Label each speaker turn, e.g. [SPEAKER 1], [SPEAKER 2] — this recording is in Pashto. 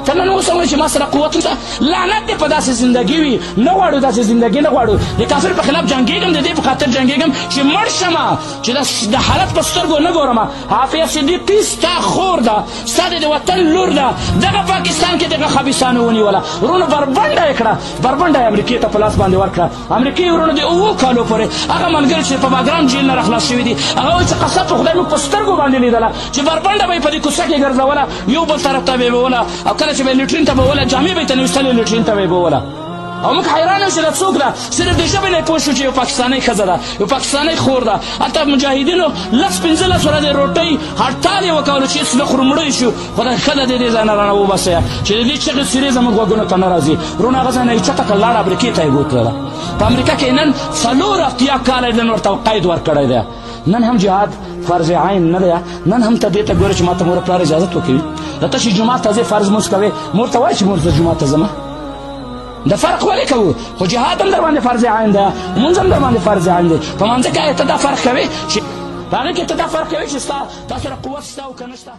[SPEAKER 1] ته نن اوس وایې چې ما سره قوت نشته لعنت دې په داسې زندګي وي نه غواړو داسې زندګي نه غواړو د کافر په خلاف جنګېږم د دې په خاطر جنګېږم چې مړ شمه چې د حالت په سترګو نه ګورم حافظ صدیقي ستا خور ده ستا د وطن لور ده دغه پاکستان کې دغه خبیثانو ونیوله ورونو بربنډه یې کړه بربنډه یې امریکې ته په لاس باندې ورکړه امریکې ورونو د 7 کالو پورې هغه ملګري چې په باګرام جیل نه راخلاص شوي دي هغه وایي چې قسم په خدای موږ په سترګو باندې لیدله چې بربنډه به یې په دې کوڅه کې ګرځوله یو بل طرف ته به یې بوله او کله چې به یې لیټرین ته بوله جامې به یې ته نویستلې لیټرین ته به یې بوله او موږ حیران یو چې دا څوک ده صرف د ژبې نه یې پوه شو چې یو پاکستانۍ ښځه ده یو پاکستانۍ خور ده هلته مجاهدینو 10-15 ورځې روټۍ هړتال یې وکولو چې هېڅ نه خورو مړی شو خدای ښه ده د دې ځای نه رانه وباسئ چې د دې چغې څیرې زموږ غوږونو ته نه راځي ورونه هغه ځای نه یې چته کړه لاړه امریکې ته یې بوتلله په امریکا کې نن 4 کاله یې نن ورته قید ورکړی دی نن هم جهاد فرض عین نه دی نن هم ته دې ته ګوره چې ما ته مور پلار اجازت وکوي د ته چې جومات ته ځې فرض مونځ کوې مور ته وایي چې مور زه جومات ته ځمه د فرق ولې کوو خو جهاد هم در باندې فرض عین ده مونځ هم در باندې فرض عین دی په مانځه کې ته دا فرق کوې چې په هغې کې ته دا فرق کوې چې تا سره قوت شته او که نه شته